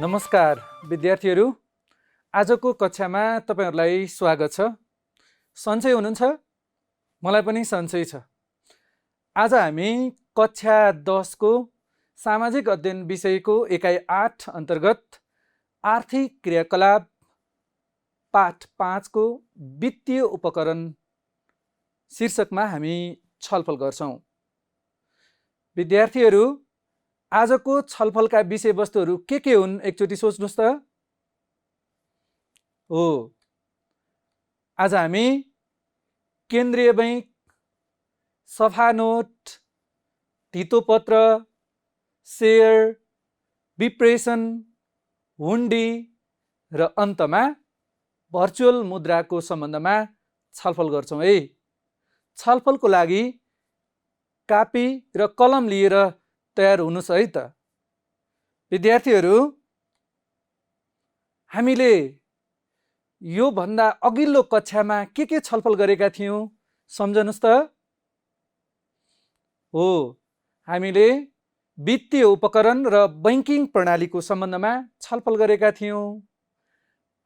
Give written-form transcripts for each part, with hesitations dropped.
नमस्कार विद्यार्थीहरू, आजको कक्षामा तपाईहरुलाई स्वागत छ। सन्चै हुनुहुन्छ? मलाई पनि सन्चै छ। आज हामी कक्षा 10 को सामाजिक अध्ययन विषयको एकाइ 8 अन्तर्गत आर्थिक क्रियाकलाप पाठ 5 को वित्तीय उपकरण शीर्षकमा हामी छलफल गर्छौं। विद्यार्थीहरू, आजको छलफलका विषयवस्तुहरू के हुन् एकचोटि सोच्नुस् त? हो, आज हामी केन्द्रीय बैंक, सफा नोट, धितोपत्र, शेयर, विप्रेषण, हुन्डी र अन्तमा भर्चुअल मुद्राको सम्बन्धमा छलफल गर्छौं है। छलफलको लागि कापी र कलम लिएर तयार हुनुस् है त। विद्यार्थीहरू, हामीले यो भन्दा अघिल्लो कक्षामा के छलफल गरेका थियौं सम्झनुस् त? हो, हामीले वित्तीय उपकरण र बैंकिङ प्रणालीको सम्बन्धमा छलफल गरेका थियौं।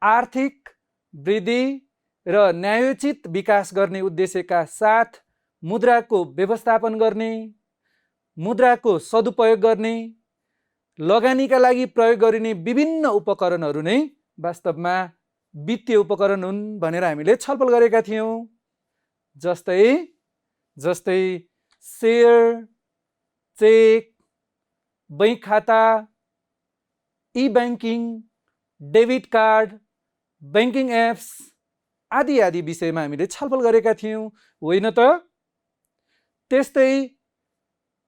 आर्थिक वृद्धि र न्यायोचित विकास गर्ने उद्देश्यका साथ मुद्राको व्यवस्थापन गर्ने, मुद्राको सदुपयोग गर्ने, लगानीका लागि प्रयोग गरिने विभिन्न उपकरणहरू नै वास्तवमा वित्तीय उपकरण हुन् भनेर हामीले छलफल गरेका थियौं। जस्तै शेयर, चेक, बैंक खाता, e banking, debit card, banking apps आदि आदि विषयमा हामीले छलफल गरेका थियौं, होइन त? त्यस्तै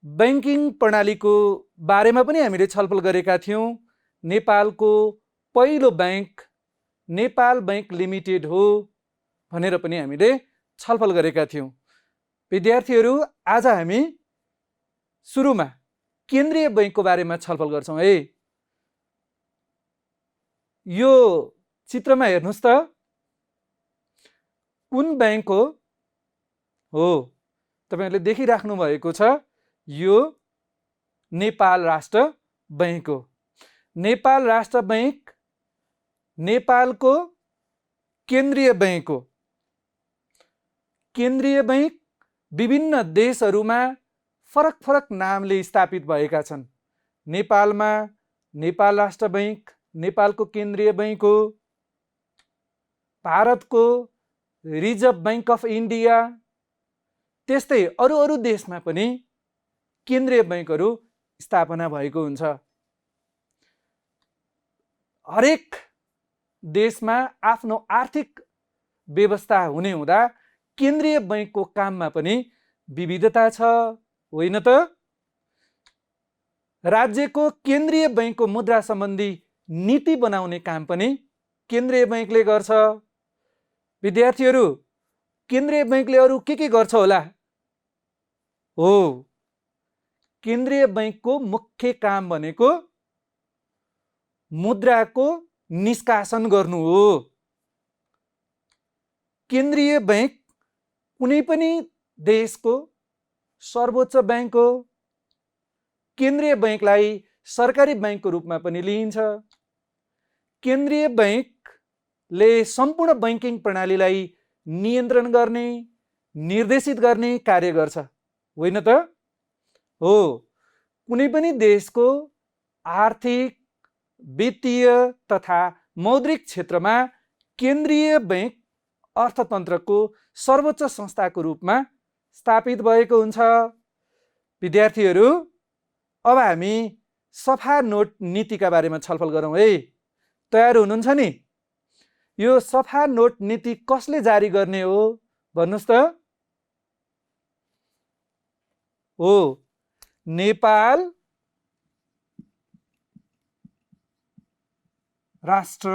बैंकिङ प्रणालीको बारेमा पनि हामीले छलफल गरेका थियौं। नेपालको पहिलो बैंक नेपाल बैंक लिमिटेड हो भनेर पनि हामीले छलफल गरेका थियौं। विद्यार्थीहरू, आज हामी सुरुमा केन्द्रीय बैंकको बारेमा छलफल गर्छौं है। यो चित्रमा हेर्नुस् त, कुन बैंक हो? हो, तपाईहरुले देखिराख्नु भएको छ, यो नेपाल राष्ट्र बैंक हो। नेपाल राष्ट्र बैंक नेपालको केन्द्रीय बैंक हो। केन्द्रीय बैंक विभिन्न देशहरूमा फरक फरक नामले स्थापित भएका छन्। नेपालमा नेपाल राष्ट्र बैंक नेपालको केन्द्रीय बैंक हो। भारतको रिजर्भ बैंक अफ इन्डिया, त्यस्तै अरू देशमा पनि केन्द्रीय बैंकहरू स्थापना भएको हुन्छ। हरेक देशमा आफ्नो आर्थिक व्यवस्था हुने हुँदा केन्द्रीय बैंकको काममा पनि विविधता छ, होइन त? राज्यको केन्द्रीय बैंकको मुद्रा सम्बन्धी नीति बनाउने काम पनि केन्द्रीय बैंकले गर्छ। विद्यार्थीहरू, केन्द्रीय बैंकले अरू के गर्छ होला? हो, केन्द्रीय बैंकको मुख्य काम भनेको मुद्राको निष्कासन गर्नु हो। केन्द्रीय बैंक कुनै पनि देशको सर्वोच्च बैंक हो। केन्द्रीय बैंकलाई सरकारी बैंकको रूपमा पनि लिइन्छ। केन्द्रीय बैंकले सम्पूर्ण बैंकिङ प्रणालीलाई नियन्त्रण गर्ने, निर्देशित गर्ने कार्य गर्छ, होइन त? हो, कुनै पनि देशको आर्थिक, वित्तीय तथा मौद्रिक क्षेत्रमा केन्द्रीय बैंक अर्थतन्त्रको सर्वोच्च संस्थाको रूपमा स्थापित भएको हुन्छ। विद्यार्थीहरू, अब हामी सफा नोट नीतिका बारेमा छलफल गरौँ है। तयार हुनुहुन्छ नि? यो सफा नोट नीति कसले जारी गर्ने हो भन्नुस् त? हो, नेपाल राष्ट्र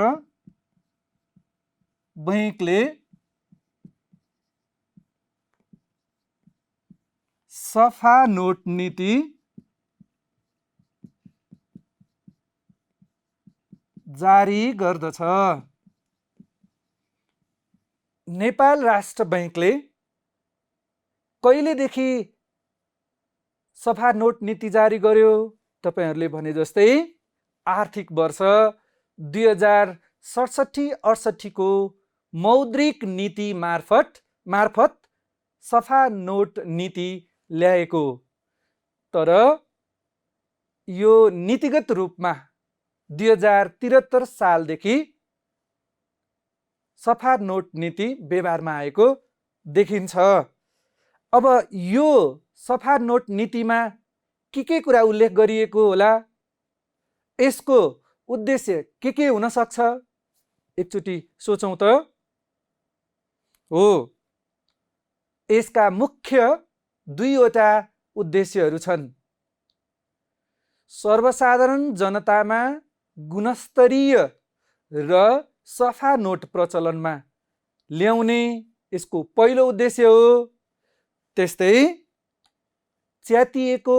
बैंकले सफा नोट नीति जारी गर्दछ। नेपाल राष्ट्र बैंकले कहिलेदेखि सफा नोट नीति जारी गर्यो? तपाईहरुले भने जस्तै आर्थिक वर्ष 2067-68 को मौद्रिक नीति मार्फत सफा नोट नीति ल्याएको। तर यो नीतिगत रूपमा 2073 सालदेखि सफा नोट नीति व्यवहारमा आएको देखिन्छ। अब यो सफा नोट नीतिमा के कुरा उल्लेख गरिएको होला, यसको उद्देश्य के हुन सक्छ, एकचोटि सोचौं त। हो, यसका मुख्य दुईवटा उद्देश्यहरू छन्। सर्वसाधारण जनतामा गुणस्तरीय र सफा नोट प्रचलनमा ल्याउने यसको पहिलो उद्देश्य हो। त्यस्तै च्यातिएको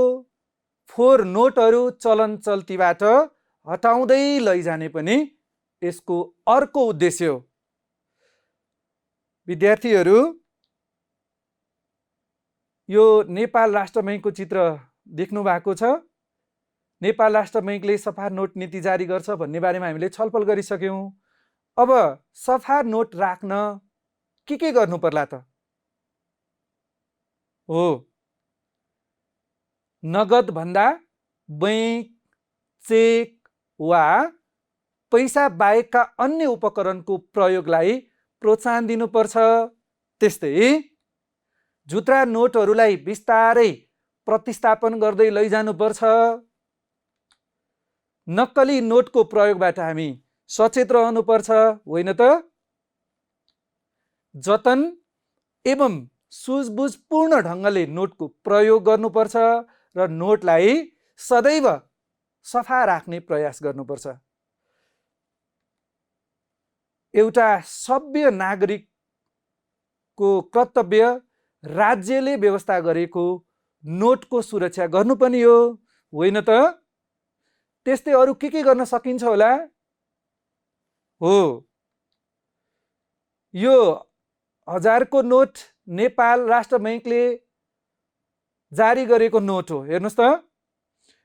फोहोर नोटहरू चलन चल्तीबाट हटाउँदै लैजाने पनि यसको अर्को उद्देश्य हो। विद्यार्थीहरू, यो नेपाल राष्ट्र बैंकको चित्र देख्नु भएको छ। नेपाल राष्ट्र बैंकले सफा नोट नीति जारी गर्छ भन्ने बारेमा हामीले छलफल गरिसक्यौं। अब सफा नोट राख्न के गर्नु पर्ला त? हो, नगद भन्दा बैंक, चेक वा पैसा बाहेकका अन्य उपकरणको प्रयोगलाई प्रोत्साहन दिनुपर्छ। त्यस्तै झुत्रा नोटहरूलाई बिस्तारै प्रतिस्थापन गर्दै लैजानुपर्छ। नक्कली नोटको प्रयोगबाट हामी सचेत रहनुपर्छ, होइन त? जतन एवं सुझबुझपूर्ण ढङ्गले नोटको प्रयोग गर्नुपर्छ र नोटलाई सदैव सफा राख्ने प्रयास गर्नुपर्छ। एउटा सभ्य नागरिकको कर्तव्य राज्यले व्यवस्था गरेको नोटको सुरक्षा गर्नु पनि हो, होइन त? त्यस्तै अरू के गर्न सकिन्छ होला? हो, यो 1000 को नोट नेपाल राष्ट्र बैंकले जारी गरेको नोट हो। हेर्नुस् त,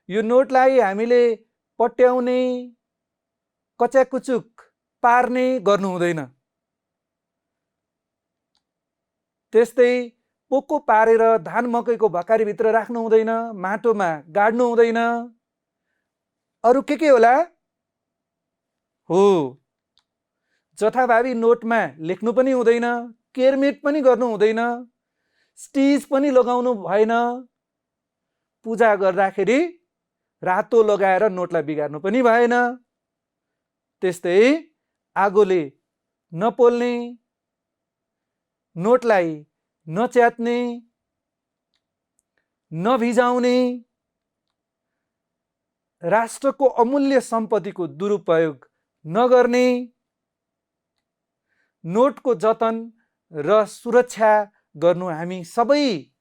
यो नोटलाई हामीले पट्याउने, कच्याकुचुक पार्ने गर्नु हुँदैन। त्यस्तै पोको पारेर धान मकैको भकारीभित्र राख्नु हुँदैन, माटोमा गाड्नु हुँदैन। अरू के होला? हो, जथाभावी नोटमा लेख्नु पनि हुँदैन, केरमेट पनि गर्नु हुँदैन, स्टिज पनि लगाउनु भएन। पूजा गर्दाखेरि रातो लगाएर नोटलाई बिगार्नु पनि भएन। त्यस्तै आगोले नपोल्ने, नोटलाई नच्यात्ने, नभिजाउने, राष्ट्रको अमूल्य सम्पत्तिको दुरुपयोग नगर्ने, नोटको जतन र सुरक्षा गर्नु हामी सबै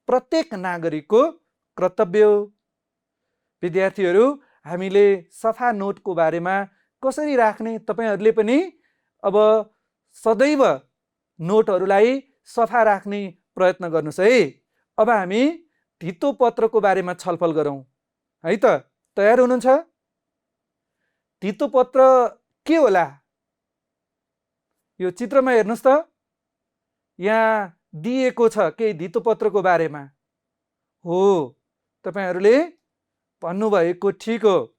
प्रत्येक नागरिकको कर्तव्य हो। विद्यार्थीहरू, हामीले सफा नोटको बारेमा कसरी राख्ने, तपाईहरूले पनि अब सदैव नोटहरूलाई सफा राख्ने प्रयत्न गर्नुस् है। अब हामी धितो पत्रको बारेमा छलफल गरौँ है त। तयार हुनुहुन्छ? धितो पत्र के होला? यो चित्रमा हेर्नुस् त, यहाँ दिएको छ केही धितो पत्रको बारेमा। हो, तपाईहरूले भन्नुभएको ठिक हो।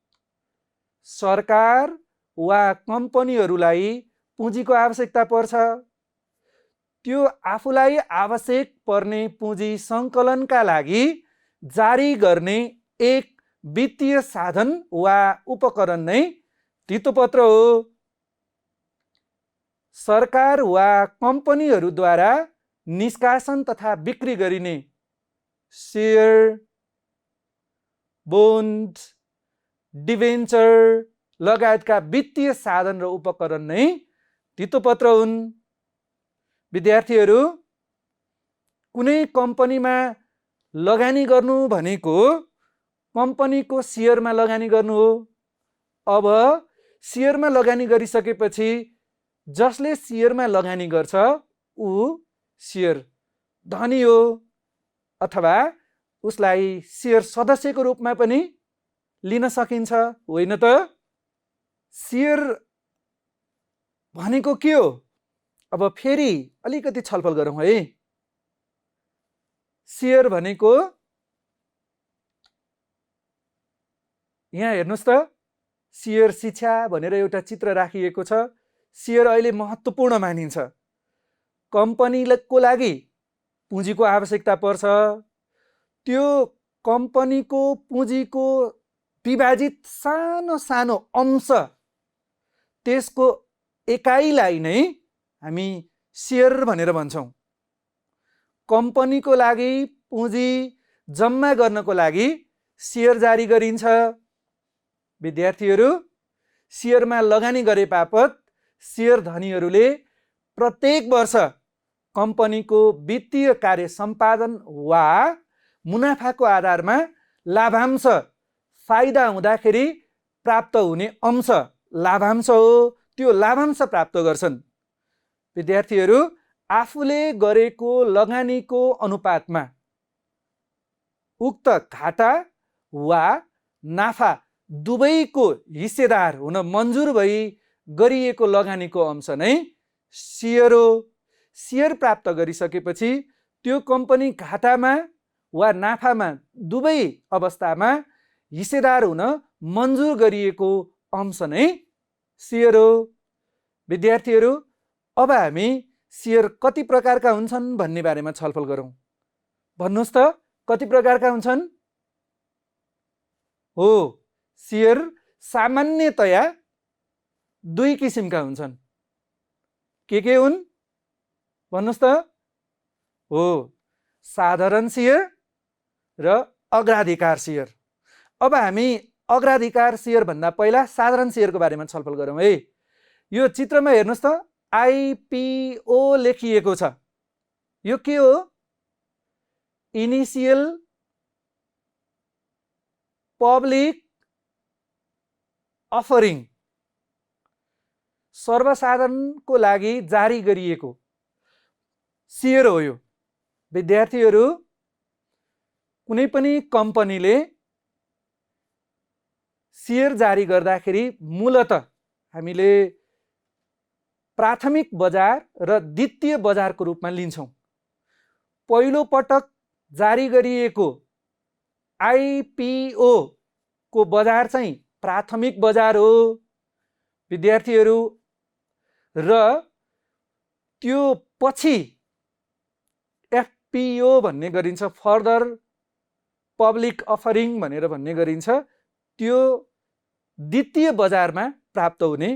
सरकार वा कम्पनीहरूलाई पुँजीको आवश्यकता पर्छ। त्यो आफूलाई आवश्यक पर्ने पुँजी सङ्कलनका लागि जारी गर्ने एक वित्तीय साधन वा उपकरण नै धितो पत्र हो। सरकार वा कम्पनीहरूद्वारा निष्कासन तथा बिक्री गरिने शेयर, बोन्ड, डिभेन्चर लगायतका वित्तीय साधन र उपकरण नै धितो पत्र हुन्। विद्यार्थीहरू, कुनै कम्पनीमा लगानी गर्नु भनेको कम्पनीको सेयरमा लगानी गर्नु हो। अब सेयरमा लगानी गरिसकेपछि जसले सेयरमा लगानी गर्छ ऊ सेयर धनी हो, अथवा उसलाई सेयर सदस्यको रूपमा पनि लिन सकिन्छ, होइन त? सेयर भनेको के हो? अब फेरि अलिकति छलफल गरौँ है। सेयर भनेको यहाँ हेर्नुहोस् त, सेयर शिक्षा भनेर एउटा चित्र राखिएको छ। सेयर अहिले महत्त्वपूर्ण मानिन्छ। कम्पनीको लागि पुँजीको आवश्यकता पर्छ। त्यो कम्पनीको पुँजीको विभाजित सानो सानो अंश, त्यसको एकाइलाई नै हामी सेयर भनेर भन्छौँ। कम्पनीको लागि पुँजी जम्मा गर्नको लागि सेयर जारी गरिन्छ। विद्यार्थीहरू, सेयरमा लगानी गरे बापत सेयर धनीहरूले प्रत्येक वर्ष कम्पनीको वित्तीय कार्य सम्पादन वा मुनाफाको आधारमा लाभांश, फाइदा हुँदाखेरि प्राप्त हुने अंश लाभांश हो, त्यो लाभांश प्राप्त गर्छन्। विद्यार्थीहरू, आफूले गरेको लगानीको अनुपातमा उक्त घाटा वा नाफा दुवैको हिस्सेदार हुन मन्जुर भई गरिएको लगानीको अंश नै सेयर हो। सेयर प्राप्त गरिसकेपछि त्यो कम्पनी घाटामा वा नाफामा दुवै अवस्थामा हिस्सेदार हुन मन्जुर गरिएको अंश नै सेयर हो। विद्यार्थीहरू, अब हामी सेयर कति प्रकारका हुन्छन् भन्ने बारेमा छलफल गरौँ। भन्नुहोस् त, कति प्रकारका हुन्छन्? हो, सेयर सामान्यतया दुई किसिमका हुन्छन्। के हुन्? भन्नुहोस् त। हो, साधारण सेयर र अग्राधिकार सेयर। अब हामी अग्राधिकार सेयर भन्दा पहिला साधारण सेयरको बारेमा छलफल गरौँ है। यो चित्रमा हेर्नुहोस् त, आइपिओ लेखिएको छ। यो के हो? इनिसियल पब्लिक अफरिङ, सर्वसाधारणको लागि जारी गरिएको सेयर हो यो। विद्यार्थीहरू, कुनै पनि कम्पनीले सेयर जारी गर्दाखेरि मूलत हामीले प्राथमिक बजार र द्वितीय बजारको रूपमा लिन्छौँ। पहिलो पटक जारी गरिएको आइपिओ को बजार चाहिँ प्राथमिक बजार हो। विद्यार्थीहरू, र त्यो पछि एफपिओ भन्ने गरिन्छ, फर्दर पब्लिक अफरिङ भनेर भन्ने गरिन्छ। त्यो द्वितीय बजारमा प्राप्त हुने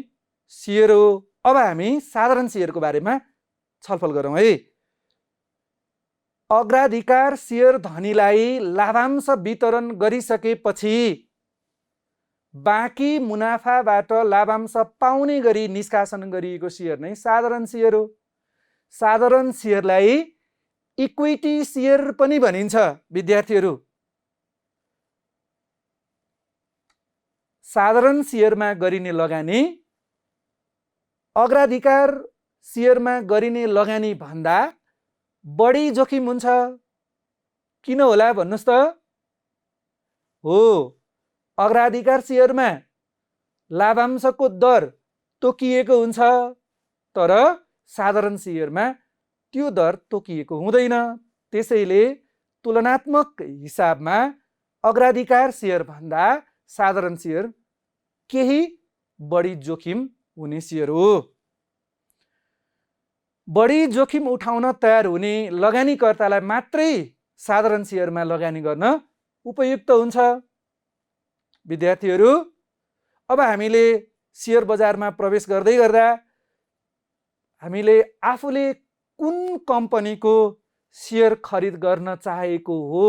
सेयर हो। अब हामी साधारण सेयरको बारेमा छलफल गरौँ है। अग्राधिकार सेयर धनीलाई लाभांश वितरण गरिसकेपछि बाँकी मुनाफाबाट लाभांश पाउने गरी निष्कासन गरिएको सेयर नै साधारण सेयर हो। साधारण सेयरलाई इक्विटी सेयर पनि भनिन्छ। विद्यार्थीहरू, साधारण सेयरमा गरिने लगानी अग्राधिकार सेयरमा गरिने लगानी भन्दा बढी जोखिम हुन्छ। किन होला भन्नुहोस् त? हो, अग्राधिकार सेयरमा लाभांशको दर तोकिएको हुन्छ, तर साधारण सेयरमा त्यो दर तोकिएको हुँदैन। त्यसैले तुलनात्मक हिसाबमा अग्राधिकार सेयर भन्दा साधारण सेयर केही बढी जोखिम हुने सेयर हो। बढी जोखिम उठाउन तयार हुने लगानीकर्तालाई मात्रै साधारण सेयरमा लगानी गर्न उपयुक्त हुन्छ। विद्यार्थीहरू, अब हामीले सेयर बजारमा प्रवेश गर्दै गर्दा हामीले आफूले कुन कम्पनीको सेयर खरिद गर्न चाहेको हो,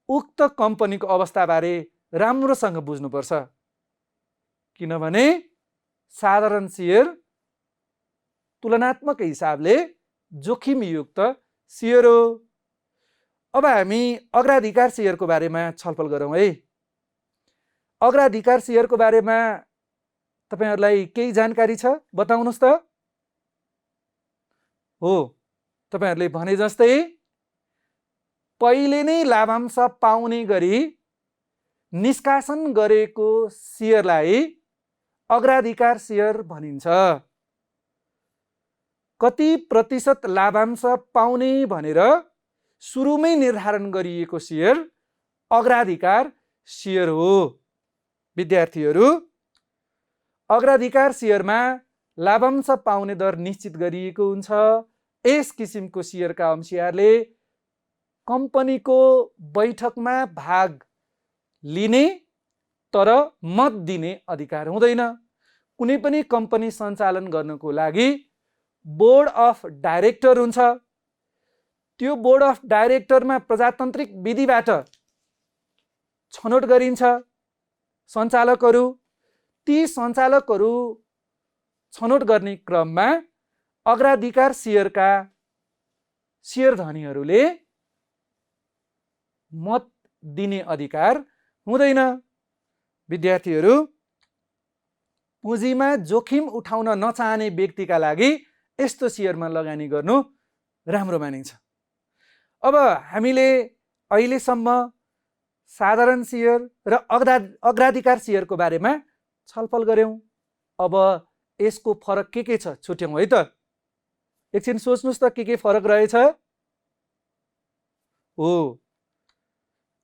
उक्त कम्पनीको अवस्थाबारे राम्रोसँग बुझ्नुपर्छ। किनभने साधारण सेयर तुलनात्मक हिसाबले जोखिमयुक्त सेयर हो। अब हामी अग्राधिकार सेयरको बारेमा छलफल गरौँ है। अग्राधिकार सेयरको बारेमा तपाईहरुलाई केही जानकारी छ? बताउनुस् त। हो, तपाईहरुले भने जस्तै पहिले नै लाभांश पाउने गरी निष्कासन गरेको सेयरलाई अग्राधिकार सेयर भनिन्छ। कति प्रतिशत लाभांश पाउने भनेर सुरुमै निर्धारण गरिएको सेयर अग्राधिकार सेयर हो। विद्यार्थीहरू, अग्राधिकार सेयरमा लाभांश पाउने दर निश्चित गरिएको हुन्छ। यस किसिमको सेयरका अंशियारले कम्पनीको बैठकमा भाग लिने तर मत दिने अधिकार हुँदैन। कुनै पनि कम्पनी सञ्चालन गर्नको लागि बोर्ड अफ डाइरेक्टर हुन्छ। त्यो बोर्ड अफ डाइरेक्टरमा प्रजातान्त्रिक विधिबाट छनौट गरिन्छ सञ्चालकहरू। ती सञ्चालकहरू छनौट गर्ने क्रममा अग्राधिकार सेयरका सेयरधनीहरूले मत दिने अधिकार हुँदैन। विद्यार्थीहरू, पुँजीमा जोखिम उठाउन नचाहने व्यक्तिका लागि यस्तो सेयरमा लगानी गर्नु राम्रो मानिन्छ। अब हामीले अहिलेसम्म साधारण सेयर र अग्राधिकार सेयरको बारेमा छलफल गर्यौं। अब यसको फरक के छ छुट्यौं है त। एकछिन सोच्नुस् त के फरक रहेछ। हो,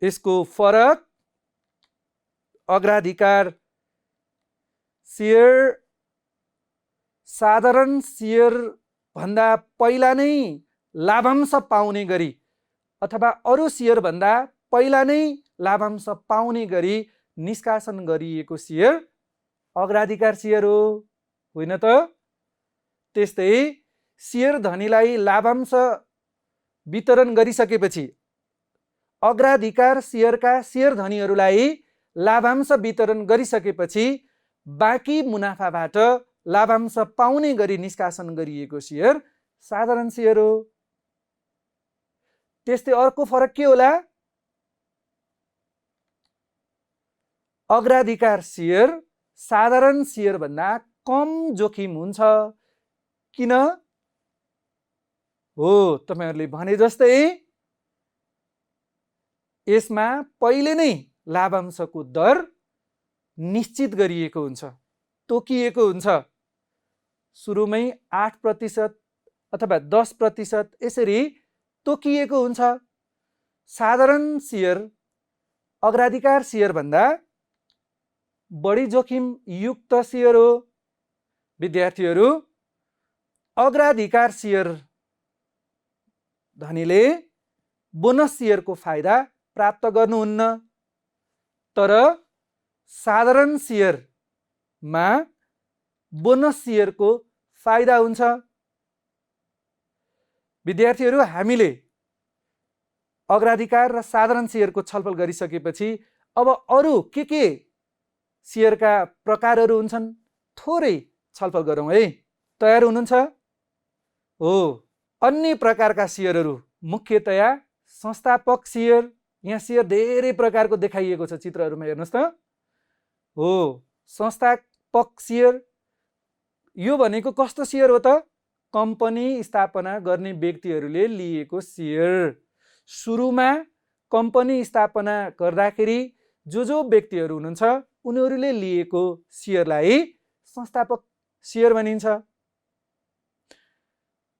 यसको फरक अग्राधिकार सेयर साधारण सेयर भन्दा पहिला नै लाभांश पाउने गरी अथवा अरू सेयर भन्दा पहिला नै लाभांश पाउने गरी निष्कासन गरिएको सेयर अग्राधिकार सेयर हो, होइन त? त्यस्तै सेयर धनीलाई लाभांश वितरण गरिसकेपछि अग्राधिकार सेयरका सेयर धनीहरूलाई लाभांश वितरण गरिसकेपछि बाँकी मुनाफाबाट लाभांश पाउने गरी निष्कासन गरिएको सेयर साधारण सेयर हो। त्यस्तै अर्को फरक के होला? अग्राधिकार सेयर साधारण सेयर भन्दा कम जोखिम हुन्छ। किन? हो, तपाईहरुले भने जस्तै यसमा पहिले नै लाभांशको दर निश्चित गरिएको हुन्छ, तोकिएको हुन्छ। सुरुमै 8% अथवा 10% यसरी तोकिएको हुन्छ। साधारण सेयर अग्राधिकार सेयर भन्दा बढी जोखिम युक्त सेयर हो। विद्यार्थीहरू, अग्राधिकार सेयर धनीले बोनस सेयरको फाइदा प्राप्त गर्नुहुन्न, तर साधारण सेयरमा बोनस सेयरको फाइदा हुन्छ। विद्यार्थीहरू, हामीले अग्राधिकार र साधारण सेयरको छलफल गरिसकेपछि अब अरू के सेयरका प्रकारहरू हुन्छन् थोरै छलफल गरौँ है। तयार हुनुहुन्छ? हो, अन्य प्रकारका सेयरहरू मुख्यतया संस्थापक सेयर। यहाँ सेयर धेरै प्रकारको देखाइएको छ चित्रहरूमा, हेर्नुहोस् त। हो, संस्थापक सेयर यो भनेको कस्तो सेयर हो त? कम्पनी स्थापना गर्ने व्यक्तिहरूले लिएको सेयर। सुरुमा कम्पनी स्थापना गर्दाखेरि जो व्यक्तिहरू हुनुहुन्छ उनीहरूले लिएको सेयरलाई संस्थापक सेयर भनिन्छ।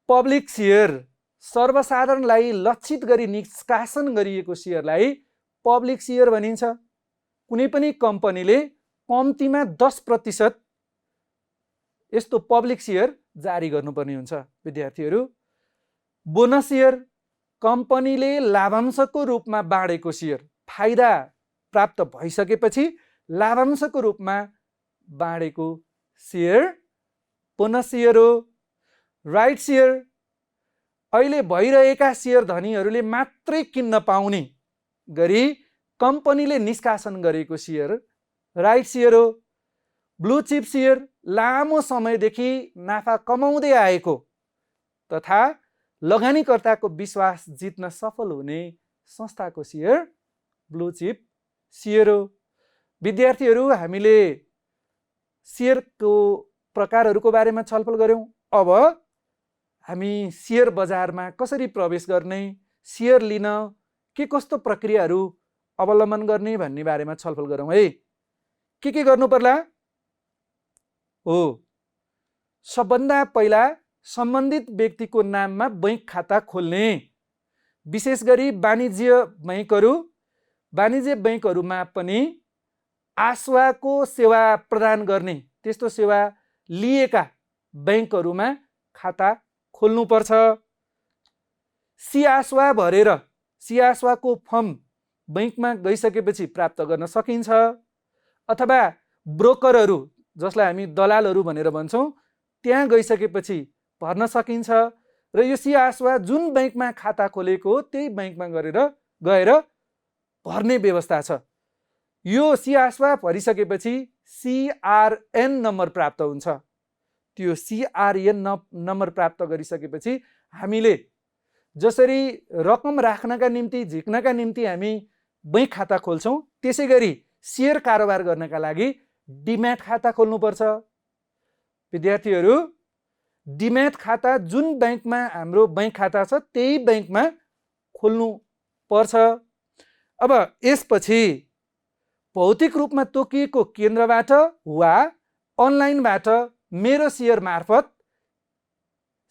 पब्लिक सेयर सर्वसाधारणलाई लक्षित गरी निष्कासन गरिएको सेयरलाई पब्लिक सेयर भनिन्छ। कुनै पनि कम्पनीले कम्तीमा 10% यस्तो पब्लिक सेयर जारी गर्नुपर्ने हुन्छ। विद्यार्थीहरू, बोनस सेयर कम्पनीले लाभांशको रूपमा बाँडेको सेयर, फाइदा प्राप्त भइसकेपछि लाभांशको रूपमा बाँडेको सेयर बोनस सेयर हो। राइट सेयर अहिले भइरहेका सेयर धनीहरूले मात्रै किन्न पाउने गरी कम्पनीले निष्कासन गरेको सेयर राइट सेयर हो। ब्लू चिप सेयर लामो समयदेखि नाफा कमाउँदै आएको तथा लगानीकर्ताको विश्वास जित्न सफल हुने संस्थाको सेयर ब्लू चिप सेयर हो। विद्यार्थीहरू, हामीले सेयरको प्रकारहरूको बारेमा छलफल गर्यौं। अब हामी सेयर बजारमा कसरी प्रवेश गर्ने, सेयर लिन के कस्तो प्रक्रियाहरू अवलम्बन गर्ने भन्ने बारेमा छलफल गरौँ है। के गर्नु पर्ला? हो, सबभन्दा पहिला सम्बन्धित व्यक्तिको नाममा बैंक खाता खोल्ने, विशेष गरी वाणिज्य बैंकहरूमा पनि आस्वाको सेवा प्रदान गर्ने, त्यस्तो सेवा लिएका बैंकहरूमा खाता खोल्नुपर्छ। सिआस्वा भरेर सिआस्वाको फर्म बैंकमा गइसकेपछि प्राप्त गर्न सकिन्छ, अथवा ब्रोकरहरू जसलाई हामी दलालहरू भनेर भन्छौँ त्यहाँ गइसकेपछि भर्न सकिन्छ। र यो सिआस्वा जुन बैंकमा खाता खोलेको हो त्यही बैंकमा गएर भर्ने व्यवस्था छ। यो सिआस्वा भरिसकेपछि सीआरएन नम्बर प्राप्त हुन्छ। त्यो सीआरएन नम्बर प्राप्त गरिसकेपछि हामीले जसरी रकम राख्नका निम्ति झिक्नका निम्ति हामी बैंक खाता खोल्छौँ, त्यसै गरी सेयर कारोबार गर्नका लागि डिम्याट खाता खोल्नुपर्छ। विद्यार्थीहरू, डिम्याट खाता जुन बैंकमा हाम्रो बैंक खाता छ त्यही बैंकमा खोल्नु पर्छ। अब यसपछि भौतिक रूपमा तोकिएको केन्द्रबाट वा अनलाइनबाट मेरो सेयर मार्फत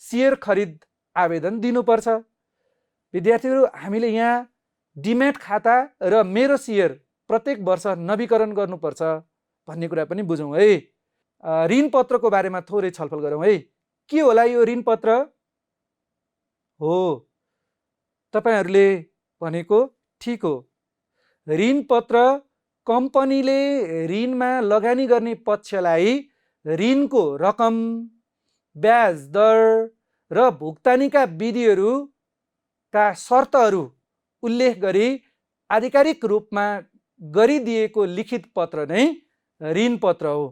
सेयर खरिद आवेदन दिनुपर्छ। विद्यार्थीहरू, हामीले यहाँ डिम्याट खाता र मेरो सेयर प्रत्येक वर्ष नवीकरण गर्नुपर्छ भन्ने कुरा पनि बुझौँ है। ऋण पत्रको बारेमा थोरै छलफल गरौँ है। के होला यो ऋण पत्र? हो, तपाईहरूले भनेको ठिक हो। ऋण पत्र कम्पनीले ऋणमा लगानी गर्ने पक्षलाई ऋणको रकम, ब्याज दर र भुक्तानीका विधिहरूका शर्तहरू उल्लेख गरी आधिकारिक रूपमा गरिदिएको लिखित पत्र नै ऋण पत्र हो।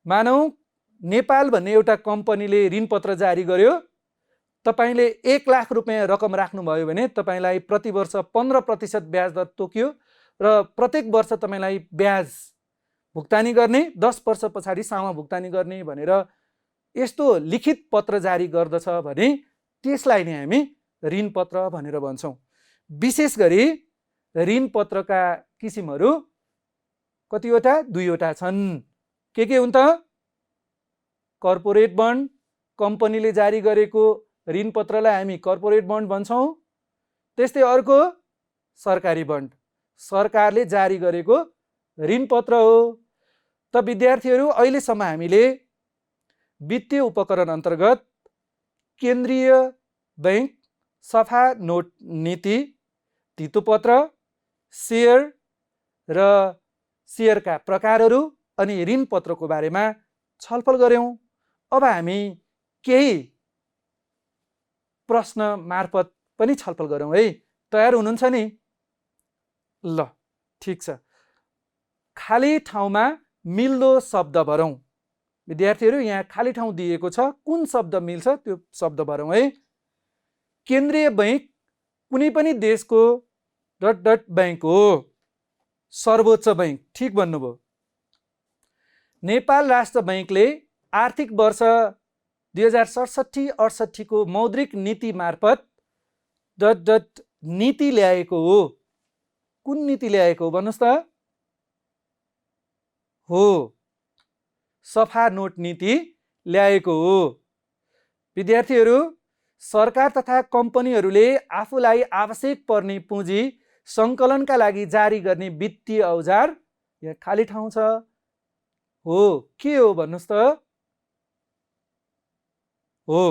मानौ नेपाल भन्ने एउटा कम्पनीले ऋण पत्र जारी गर्यो, तपाईले 1 लाख रुपैयाँ रकम राख्नुभयो भने तपाईलाई प्रति वर्ष 15% ब्याज दर तोकियो र प्रत्येक वर्ष तपाईलाई ब्याज भुक्तानी गर्ने, 10 वर्ष पछाडि सामा भुक्तानी गर्ने भनेर यस्तो लिखित पत्र जारी गर्दछ भने त्यसलाई नै हामी ऋण पत्र भनेर भन्छौँ। विशेष गरी ऋण पत्रका किसिमहरू कतिवटा? 2वटा छन्। के हुन् त? कर्पोरेट बन्ड, कम्पनीले जारी गरेको ऋण पत्रलाई हामी कर्पोरेट बन्ड भन्छौँ। त्यस्तै अर्को सरकारी बन्ड, सरकारले जारी गरेको ऋण पत्र हो। त विद्यार्थीहरू, अहिलेसम्म हामीले वित्तीय उपकरण अन्तर्गत केन्द्रीय बैंक, सफा नोट नीति, धितोपत्र, सेयर र सेयरका प्रकारहरू अनि ऋण पत्रको बारेमा छलफल गऱ्यौँ। अब हामी केही प्रश्न मार्फत पनि छलफल गरौँ है। तयार हुनुहुन्छ नि? ल, ठिक छ। खाली ठाउँमा मिल्दो शब्द भरौँ। विद्यार्थीहरू, यहाँ खाली ठाउँ दिएको छ, कुन शब्द मिल्छ त्यो शब्द भरौँ है। केन्द्रीय बैंक कुनै पनि देशको ... बैंक हो, सर्वोच्च बैंक। ठिक भन्नुभयो। नेपाल राष्ट्र बैंकले आर्थिक वर्ष 2067-68 को मौद्रिक नीति मार्फत ... नीति ल्याएको हो। कुन नीति ल्याएको हो भन्नुस् त? हो, सफा नोट नीति ल्याएको हो। विद्यार्थीहरू, सरकार तथा कम्पनीहरूले आफूलाई आवश्यक पर्ने पुँजी सङ्कलनका लागि जारी गर्ने वित्तीय औजार, यहाँ खाली ठाउँ छ। हो, के हो भन्नुस् त? हो,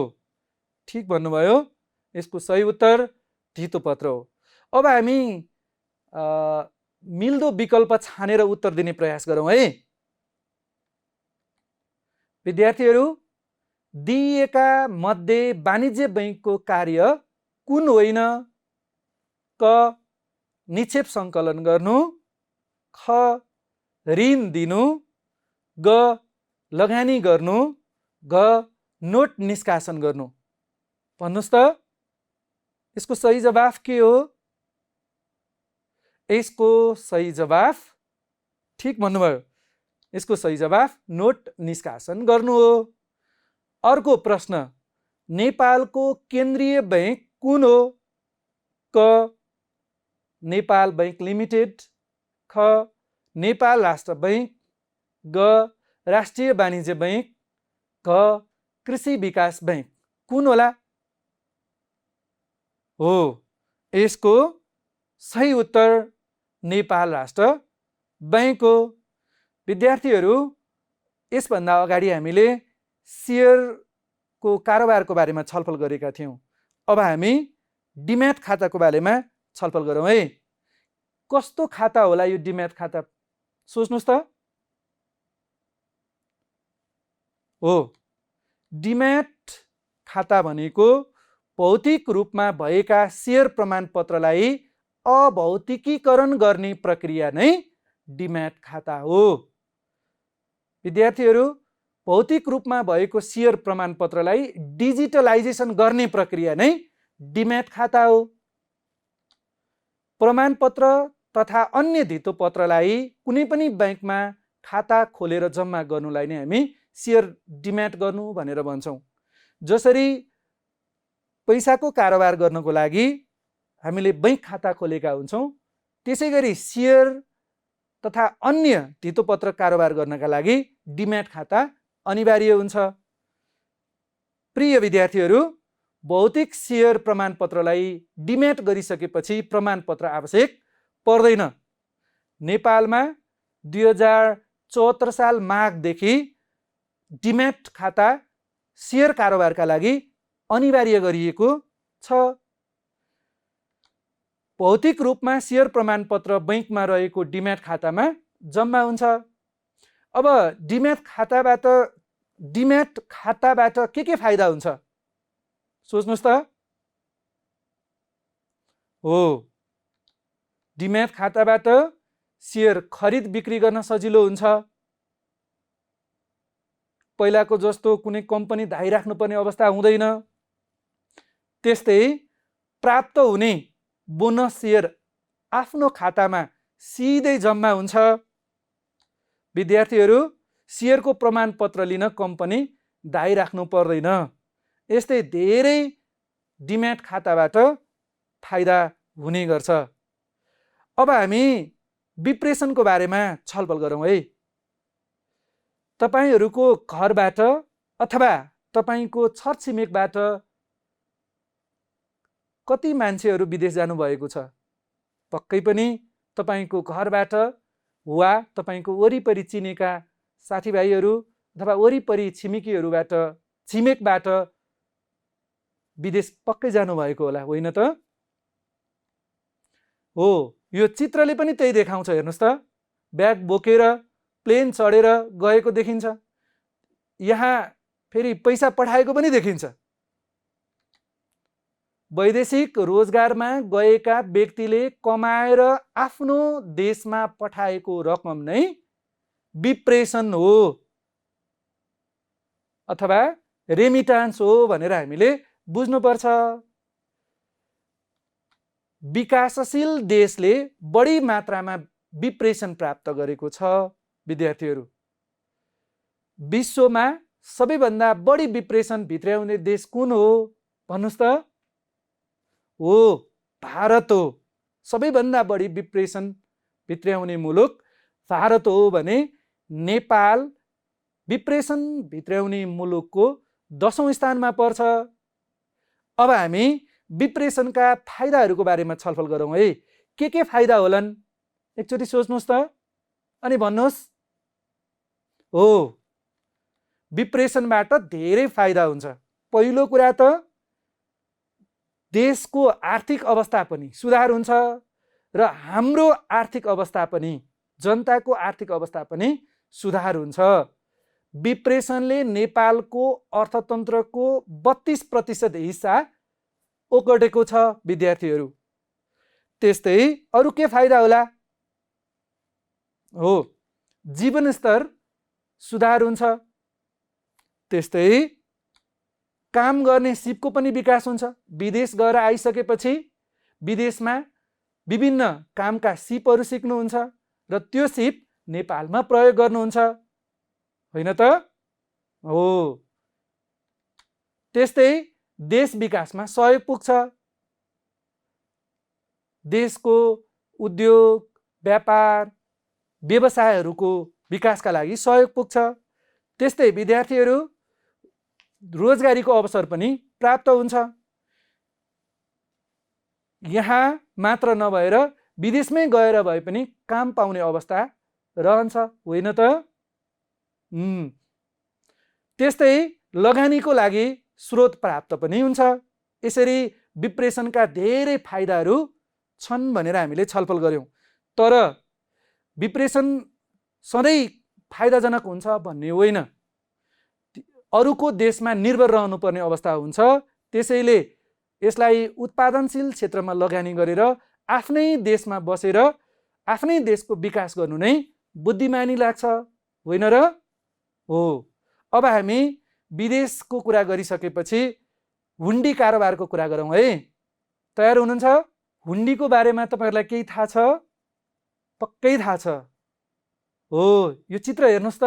ठिक भन्नुभयो। यसको सही उत्तर धितोपत्र हो। अब हामी मिल्दो विकल्प छानेर उत्तर दिने प्रयास गरौँ है। विद्यार्थीहरू, दिइएका मध्ये वाणिज्य बैंकको कार्य कुन होइन? क. निक्षेप सङ्कलन गर्नु, ख. ऋण दिनु, ग. लगानी गर्नु, घ. नोट निष्कासन गर्नु। भन्नुस् त, यसको सही जवाफ के हो? यसको सही जवाफ, ठिक भन्नुभयो, यसको सही जवाफ नोट निष्कासन गर्नु हो। अर्को प्रश्न, नेपालको केन्द्रीय बैंक कुन हो? क. नेपाल बैंक लिमिटेड, ख नेपाल राष्ट्र बैंक, ग राष्ट्रिय वाणिज्य बैंक, घ कृषि विकास बैंक। कुन होला? हो, यसको सही उत्तर नेपाल राष्ट्र बैंक हो। विद्यार्थीहरू, यसभन्दा अगाडि हामीले सेयरको कारोबारको बारेमा छलफल गरेका थियौँ। अब हामी डिम्याट खाताको बारेमा छलफल गरौँ है। कस्तो खाता होला यो डिम्याट खाता? सोच्नुहोस् त। हो, डिम्याट खाता भनेको भौतिक रूपमा भएका सेयर प्रमाणपत्रलाई अभौतिकीकरण गर्ने प्रक्रिया नै डिम्याट खाता हो। विद्यार्थीहरू, भौतिक रूपमा भएको सेयर प्रमाणपत्रलाई डिजिटलाइजेसन गर्ने प्रक्रिया नै डिम्याट खाता हो। प्रमाणपत्र तथा अन्य धितोपत्रलाई कुनै पनि बैंकमा खाता खोलेर जम्मा गर्नुलाई नै हामी सेयर डिम्याट गर्नु भनेर भन्छौँ। जसरी पैसाको कारोबार गर्नको लागि हामीले बैंक खाता खोलेका हुन्छौँ, त्यसै गरी सेयर तथा अन्य धितोपत्र कारोबार गर्नका लागि डिम्याट खाता अनिवार्य हुन्छ। प्रिय विद्यार्थीहरू, भौतिक सेयर प्रमाणपत्रलाई डिम्याट गरिसकेपछि प्रमाणपत्र आवश्यक पर्दैन। नेपालमा 2074 साल माघदेखि डिम्याट खाता सेयर कारोबारका लागि अनिवार्य गरिएको छ। भौतिक रूपमा सेयर प्रमाणपत्र बैंकमा रहेको डिम्याट खातामा जम्मा हुन्छ। अब डिम्याट खाताबाट के फाइदा हुन्छ? सोच्नुहोस् त। हो, डिम्याट खाताबाट सेयर खरिद बिक्री गर्न सजिलो हुन्छ। पहिलाको जस्तो कुनै कम्पनी धाइराख्नुपर्ने अवस्था हुँदैन। त्यस्तै प्राप्त हुने बोनस सेयर आफ्नो खातामा सिधै जम्मा हुन्छ। विद्यार्थीहरू, सेयरको प्रमाणपत्र लिन कम्पनी धाइराख्नु पर्दैन। यस्तै धेरै डिम्याट खाताबाट फाइदा हुने गर्छ। अब हामी विप्रेषणको बारेमा छलफल गरौँ है। तपाईहरूको घरबाट अथवा तपाईको छरछिमेकबाट कति मान्छेहरू विदेश जानुभएको छ? पक्कै पनि तपाईको घरबाट वा तपाईको वरिपरि चिनेका साथीभाइहरू अथवा वरिपरि छिमेकबाट विदेश पक्कै जानुभएको होला, होइन त? हो, यो चित्रले पनि त्यही देखाउँछ। हेर्नुहोस् त, ब्याग बोकेर प्लेन चढेर गएको देखिन्छ। यहाँ फेरि पैसा पठाएको पनि देखिन्छ। वैदेशिक रोजगारमा गएका व्यक्तिले कमाएर आफ्नो देशमा पठाएको रकम नै विप्रेषण हो अथवा रेमिटान्स हो भनेर हामीले बुझ्नुपर्छ। विकासशील देशले बढी मात्रामा विप्रेषण प्राप्त गरेको छ। विद्यार्थीहरू, विश्वमा सबैभन्दा बढी विप्रेषण भित्र्याउने देश कुन हो भन्नुस् त? हो, भारत हो। सबैभन्दा बढी विप्रेषण भित्र्याउने मुलुक भारत हो भने नेपाल विप्रेषण भित्र्याउने मुलुकको 10औं स्थानमा पर्छ। अब हामी विप्रेषणका फाइदाहरूको बारेमा छलफल गरौँ है। के फाइदा होलान्? एकचोटि सोच्नुहोस् त अनि भन्नुहोस्। हो, विप्रेषणबाट धेरै फाइदा हुन्छ। पहिलो कुरा त देशको आर्थिक अवस्था पनि सुधार हुन्छ र हाम्रो आर्थिक अवस्था पनि, जनताको आर्थिक अवस्था पनि सुधार हुन्छ। विप्रेषणले नेपालको अर्थतन्त्रको 32% हिस्सा ओगटेको छ। विद्यार्थीहरू, त्यस्तै अरू के फाइदा होला? हो, जीवनस्तर सुधार हुन्छ। त्यस्तै काम गर्ने सिपको पनि विकास हुन्छ। विदेश गएर आइसकेपछि विदेशमा विभिन्न कामका सिपहरू सिक्नुहुन्छ र त्यो सिप नेपालमा प्रयोग गर्नुहुन्छ, होइन त? हो, त्यस्तै देश विकासमा सहयोग पुग्छ। देशको उद्योग, व्यापार, व्यवसायहरूको विकासका लागि सहयोग पुग्छ। त्यस्तै विद्यार्थीहरू रोजगारीको अवसर पनि प्राप्त हुन्छ। यहाँ मात्र नभएर विदेशमै गएर भए पनि काम पाउने अवस्था रहन्छ, होइन त? त्यस्तै लगानीको लागि स्रोत प्राप्त पनि हुन्छ। यसरी विप्रेसनका धेरै फाइदाहरू छन् भनेर हामीले छलफल गर्यौं। तर विप्रेसन सधैँ फाइदाजनक हुन्छ भन्ने होइन, अरूको देशमा निर्भर रहनुपर्ने अवस्था हुन्छ। त्यसैले यसलाई उत्पादनशील क्षेत्रमा लगानी गरेर आफ्नै देशमा बसेर आफ्नै देशको विकास गर्नु नै बुद्धिमानी लाग्छ, होइन र? हो। अब हामी विदेशको कुरा गरिसकेपछि हुन्डी कारोबारको कुरा गरौँ है। तयार हुनुहुन्छ? हुन्डीको बारेमा तपाईहरुलाई केही थाहा छ? पक्कै थाहा छ। हो, यो चित्र हेर्नुस् त।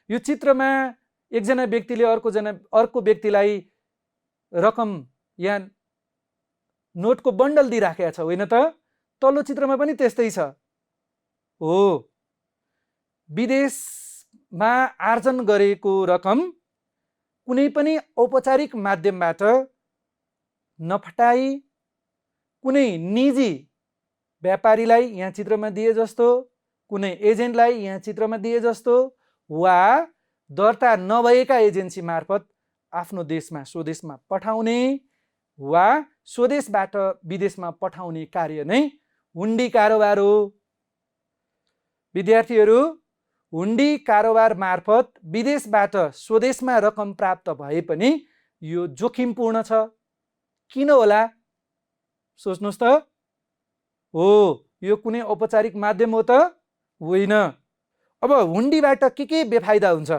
यो चित्रमा एकजना व्यक्तिले अर्को व्यक्तिलाई रकम या नोटको बन्डल दिइराखेको छ, होइन त? तल्लो चित्रमा पनि त्यस्तै छ। हो, विदेशमा आर्जन गरेको रकम कुनै पनि औपचारिक माध्यमबाट नफटाई कुनै निजी व्यापारीलाई यहाँ चित्रमा दिए जस्तो, कुनै एजेन्टलाई यहाँ चित्रमा दिए जस्तो वा दर्ता नभएका एजेन्सी मार्फत आफ्नो देशमा स्वदेशमा पठाउने वा स्वदेशबाट विदेशमा पठाउने कार्य नै हुन्डी कारोबार हो। विद्यार्थीहरू, हुन्डी कारोबार मार्फत विदेशबाट स्वदेशमा रकम प्राप्त भए पनि यो जोखिमपूर्ण छ। किन होला? सोच्नुस् त। हो, यो कुनै औपचारिक माध्यम हो त होइन। अब हुन्डीबाट के बेफाइदा हुन्छ?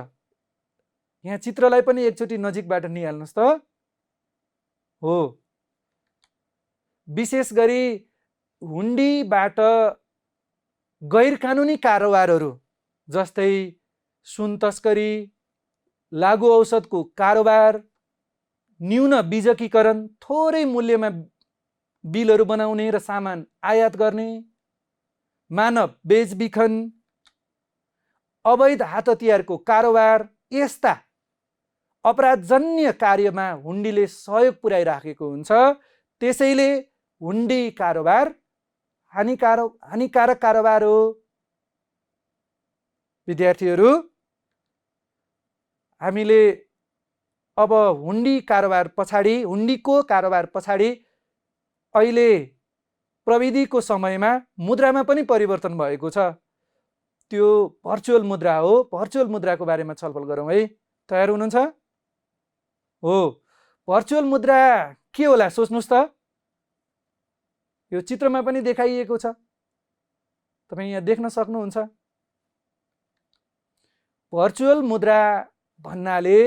यहाँ चित्रलाई पनि एकचोटि नजिकबाट निहाल्नुस् त। हो, विशेष गरी हुन्डीबाट गैर कानुनी कारोबारहरू जस्तै सुन तस्करी, लागु औषधको कारोबार, न्यून बीजकीकरण, थोरै मूल्यमा बिलहरू बनाउने र सामान आयात गर्ने, मानव बेचबिखन, अवैध हात हतियारको कारोबार, यस्ता अपराधजन्य कार्यमा हुन्डीले सहयोग पुर्याइराखेको हुन्छ। त्यसैले हुन्डी कारोबार हानिकारक कारोबार हो। विद्यार्थीहरू, हामीले अब हुन्डीको कारोबार पछाडि अहिले प्रविधिको समयमा मुद्रामा पनि परिवर्तन भएको छ। त्यो भर्चुअल मुद्रा हो। भर्चुअल मुद्राको बारेमा छलफल गरौँ है। तयार हुनुहुन्छ? हो, भर्चुअल मुद्रा के होला सोच्नुस् त। यो चित्रमा पनि देखाइएको छ, तपाईँ यहाँ देख्न सक्नुहुन्छ। भर्चुअल मुद्रा भन्नाले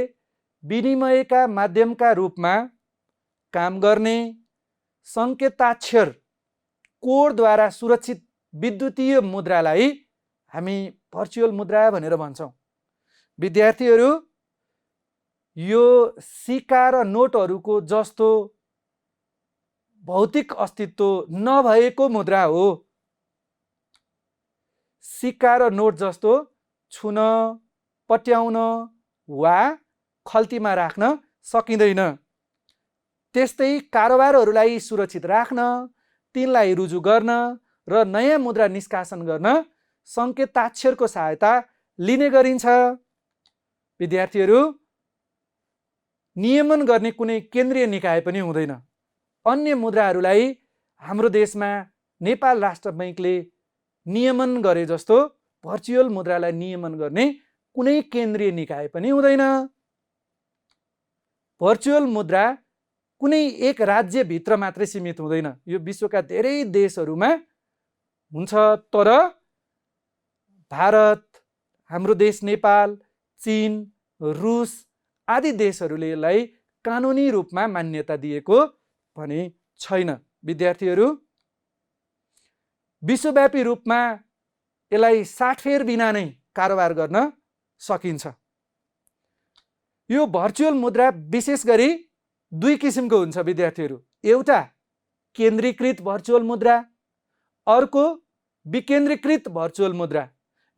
विनिमयका माध्यमका रूपमा काम गर्ने, सङ्केताक्षर कोडद्वारा सुरक्षित विद्युतीय मुद्रालाई हामी भर्चुअल मुद्रा भनेर भन्छौँ। विद्यार्थीहरू, यो सिक्का र नोटहरूको जस्तो भौतिक अस्तित्व नभएको मुद्रा हो। सिक्का र नोट जस्तो छुन, पट्याउन वा खल्तीमा राख्न सकिँदैन। त्यस्तै कारोबारहरूलाई सुरक्षित राख्न, तिनलाई रुजु गर्न र नयाँ मुद्रा निष्कासन गर्न सङ्केताक्षरको सहायता लिने गरिन्छ। विद्यार्थीहरू, नियमन गर्ने कुनै केन्द्रीय निकाय पनि हुँदैन। अन्य मुद्राहरूलाई हाम्रो देशमा नेपाल राष्ट्र बैङ्कले नियमन गरे जस्तो भर्चुअल मुद्रालाई नियमन गर्ने कुनै केन्द्रीय निकाय पनि हुँदैन। भर्चुअल मुद्रा कुनै एक राज्यभित्र मात्रै सीमित हुँदैन, यो विश्वका धेरै देशहरूमा हुन्छ। तर भारत, हाम्रो देश नेपाल, चीन, रुस आदि देशहरूले यसलाई कानुनी रूपमा मान्यता दिएको भने छैन। विद्यार्थीहरू, विश्वव्यापी रूपमा यसलाई साटफेर बिना नै कारोबार गर्न सकिन्छ। यो भर्चुअल मुद्रा विशेष गरी दुई किसिमको हुन्छ विद्यार्थीहरू। एउटा केन्द्रीकृत भर्चुअल मुद्रा अर्को विकेन्द्रीकृत भर्चुअल मुद्रा।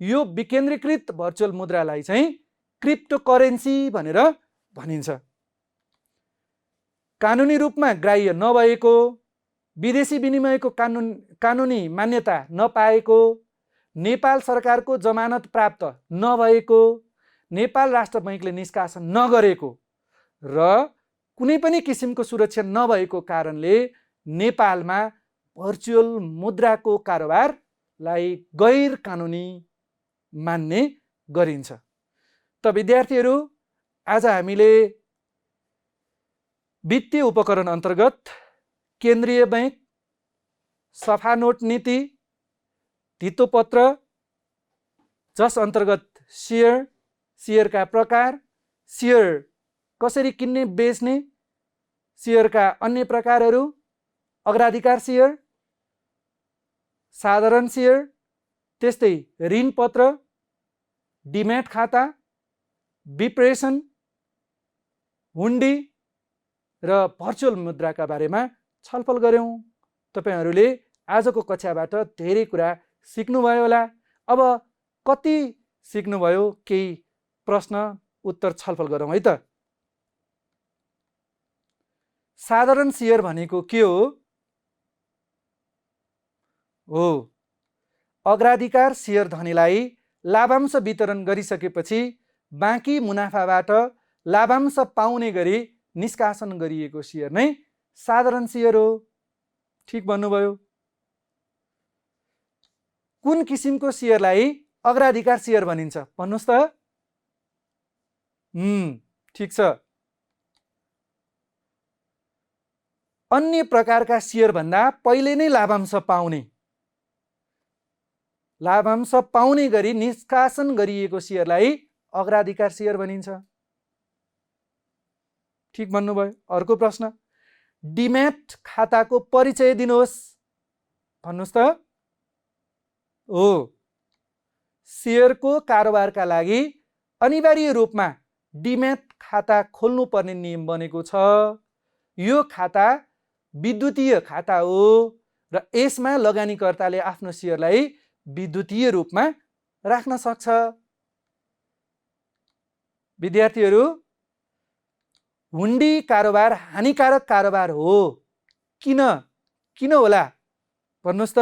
यो विकेन्द्रीकृत भर्चुअल मुद्रालाई चाहिँ क्रिप्टोकरेन्सी भनेर भनिन्छ। कानुनी रूपमा ग्राह्य नभएको, विदेशी विनिमयको कानुनी मान्यता नपाएको, नेपाल सरकारको जमानत प्राप्त नभएको, नेपाल राष्ट्र बैङ्कले निष्कासन नगरेको र कुनै पनि किसिमको सुरक्षा नभएको कारणले नेपालमा भर्चुअल मुद्राको कारोबारलाई गैर कानुनी मान्ने गरिन्छ। त विद्यार्थीहरू, आज हामीले वित्तीय उपकरण अन्तर्गत केन्द्रीय बैंक, सफा नोट नीति, धितोपत्र, जस अन्तर्गत शेयरका प्रकार, शेयर कसरी किन्ने बेच्ने, शेयरका अन्य प्रकारहरू, अग्राधिकार शेयर, साधारण शेयर, त्यस्तै ऋणपत्र, डिम्याट खाता, विप्रेषण, हुन्डी र भर्चुअल मुद्राका बारेमा छलफल गऱ्यौँ। तपाईहरूले आजको कक्षाबाट धेरै कुरा सिक्नुभयो होला। अब कति सिक्नुभयो, केही प्रश्न उत्तर छलफल गरौँ है त। साधारण शेयर भनेको के हो? अग्राधिकार शेयर धनीलाई लाभांश वितरण गरिसकेपछि बाँकी मुनाफाबाट लाभांश पाउने गरी निष्कासन गरिएको शेयर नै साधारण शेयर हो। ठिक भन्नुभयो। कुन किसिमको शेयरलाई अग्राधिकार शेयर भनिन्छ भन्नुहोस् त? ठिक छ। अन्य प्रकारका शेयर भन्दा पहिले नै लाभांश पाउने गरी निष्कासन गरिएको शेयरलाई अग्राधिकार शेयर भनिन्छ। ठिक भन्नुभयो। अर्को प्रश्न, डिम्याट खाताको परिचय दिनुहोस् भन्नुहोस् त? शेयरको कारोबारका लागि अनिवार्य रूपमा डिम्याट खाता खोल्नुपर्ने नियम बनेको छ। यो खाता विद्युतीय खाता हो र यसमा लगानीकर्ताले आफ्नो शेयरलाई विद्युतीय रूपमा राख्न सक्छ। विद्यार्थीहरू, हुन्डी कारोबार हानिकारक कारोबार हो। किन होला भन्नुहोस् त?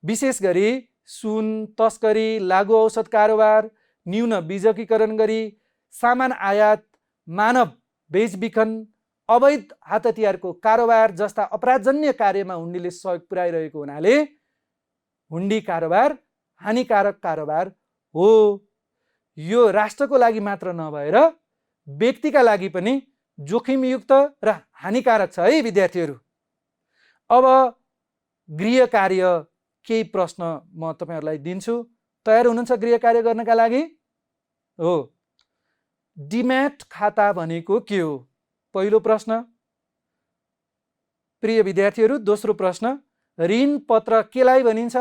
विशेष गरी सुन तस्करी, लागु औषध कारोबार, न्यून बीजकीकरण गरी सामान आयात, मानव बेचबिखन, अवैध हात हतियारको कारोबार जस्ता अपराधजन्य कार्यमा हुन्डीले सहयोग पुर्याइरहेको हुनाले हुन्डी कारोबार हानिकारक कारोबार हो। यो राष्ट्रको लागि मात्र नभएर व्यक्तिका लागि पनि जोखिमयुक्त र हानिकारक छ है विद्यार्थीहरू। अब गृह कार्य केही प्रश्न म तपाईहरुलाई दिन्छु। तयार हुनुहुन्छ गृह कार्य गर्नका लागि? डिम्याट खाता भनेको के हो? पहिलो प्रश्न। प्रिय विद्यार्थीहरू, दोस्रो प्रश्न, ऋण पत्र केलाई भनिन्छ?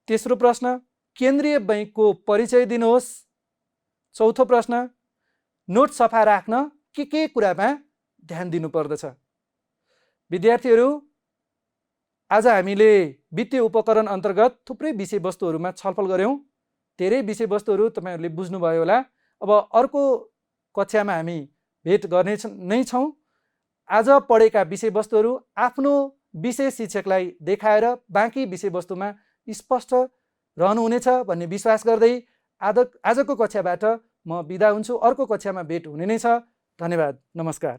तेस्रो प्रश्न, केन्द्रीय बैंकको परिचय दिनुहोस्। चौथो प्रश्न, नोट सफा राख्न के कुरामा ध्यान दिनुपर्दछ? विद्यार्थीहरू, आज हामीले वित्तीय उपकरण अन्तर्गत थुप्रै विषयवस्तुहरूमा छलफल गर्यौं। धेरै विषयवस्तुहरू तपाईहरुले बुझ्नुभयो होला। अब अर्को कक्षामा हामी भेट गर्ने नै छौं। आज पढेका विषयवस्तुहरू आफ्नो विषय शिक्षकलाई देखाएर बाँकी विषयवस्तुमा स्पष्ट रहनुहुनेछ भन्ने विश्वास गर्दै आजको कक्षाबाट म बिदा हुन्छु। अर्को कक्षामा भेट हुने नै छ। धन्यवाद। नमस्कार।